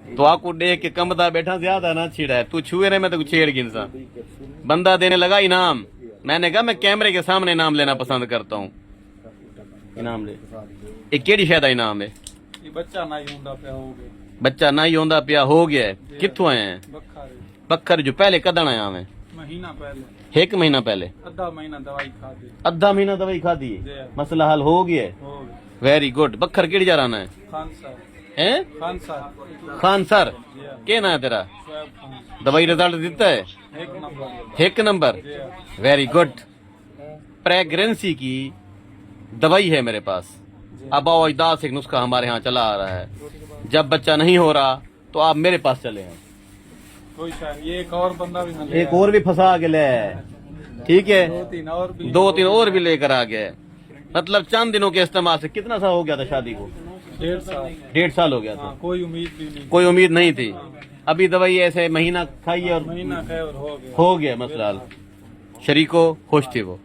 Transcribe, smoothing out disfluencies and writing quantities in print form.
तो आपको देख के कमदा बैठा ज्यादा ना छिड़ा है, तू छुए रहे मैं तो छेड़ गिनसा। बंदा देने लगा इनाम, मैंने कहा मैं कैमरे के सामने इनाम लेना पसंद करता हूँ। इनाम ले, एक केड़ी शायद इनाम है? बच्चा ना ही होंदा पिया हो गया। बच्चा ना ही होंदा पिया हो गया है। कित्थों आए हैं? बखर जो पहले कदन आया मैं? महीना पहले, 1 महीना पहले। आधा महीना दवाई खा दी। आधा महीना दवाई खा दी, मसला हल हो गया? Very good. बखर केड़ी जा रहा है? खान सर हैं? खान सर। खान सर क्या ना है तेरा? दवाई रिजल्ट देता है? 1 नंबर। Very good. प्रेगनेंसी की दवाई है मेरे पास। अब आओ, इदास एक नुस्खा हमारे यहाँ चला आ रहा है, जब बच्चा नहीं हो रहा तो आप मेरे पास चले हैं। कोई ये एक और बंदा भी ना, एक और भी फंसा के ले, ठीक है? 2-3 और भी लेकर आ गए। मतलब चंद दिनों के इस्तेमाल से कितना सा हो गया था शादी को? 1.5 साल हो गया था। कोई उम्मीद भी नहीं, कोई उम्मीद नहीं थी। अभी दवाई ऐसे महीना खाई और महीना खाए और हो गया मसला। शरीको खुश थी वो।